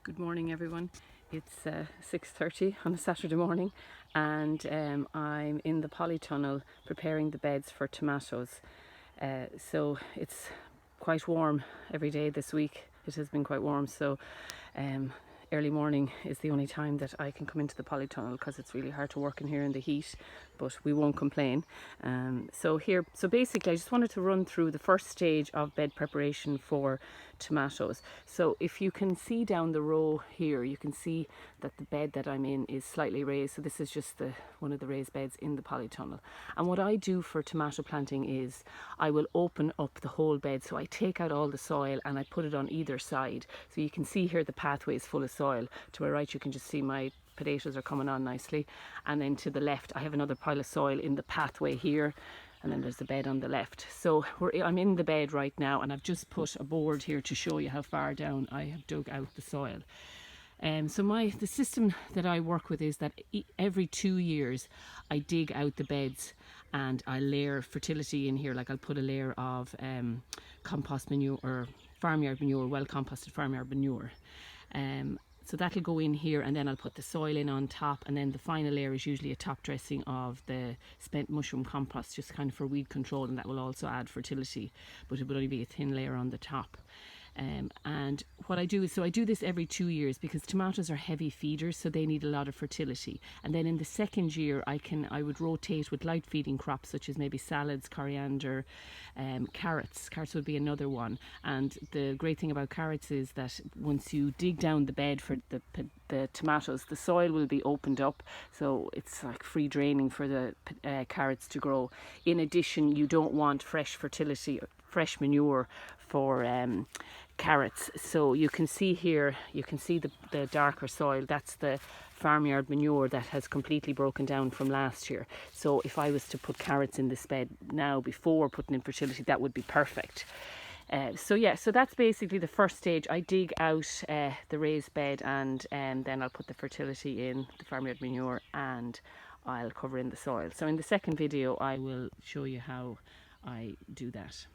Good morning, everyone. It's 6:30 on a Saturday morning, and I'm in the polytunnel preparing the beds for tomatoes. So it's quite warm every day this week. It has been quite warm, so um, early morning is the only time that I can come into the polytunnel because it's really hard to work in here in the heat, but we won't complain. So basically I just wanted to run through the first stage of bed preparation for tomatoes. So if you can see down the row here, you can see that the bed that I'm in is slightly raised. So this is just one of the raised beds in the polytunnel. And what I do for tomato planting is I will open up the whole bed. So I take out all the soil and I put it on either side. So you can see here the pathway is full of soil. To my right you can just see my potatoes are coming on nicely, and then to the left I have another pile of soil in the pathway here, and then there's the bed on the left. So I'm in the bed right now, and I've just put a board here to show you how far down I have dug out the soil. The system that I work with is that every 2 years I dig out the beds and I layer fertility in here. Like I'll put a layer of compost manure or farmyard manure, well composted farmyard manure. So that'll go in here, and then I'll put the soil in on top, and then the final layer is usually a top dressing of the spent mushroom compost, just kind of for weed control, and that will also add fertility, but it will only be a thin layer on the top. And what I do is, so I do this every 2 years because tomatoes are heavy feeders, so they need a lot of fertility. And then in the second year I would rotate with light feeding crops such as maybe salads, coriander, carrots. Carrots would be another one. And the great thing about carrots is that once you dig down the bed for the tomatoes, the soil will be opened up, so it's like free draining for the carrots to grow. In addition, you don't want fresh fertility, fresh manure for carrots. So you can see here, you can see the darker soil. That's the farmyard manure that has completely broken down from last year. So if I was to put carrots in this bed now before putting in fertility, that would be perfect. So that's basically the first stage. I dig out the raised bed, and then I'll put the fertility in, the farmyard manure, and I'll cover in the soil. So in the second video I will show you how I do that.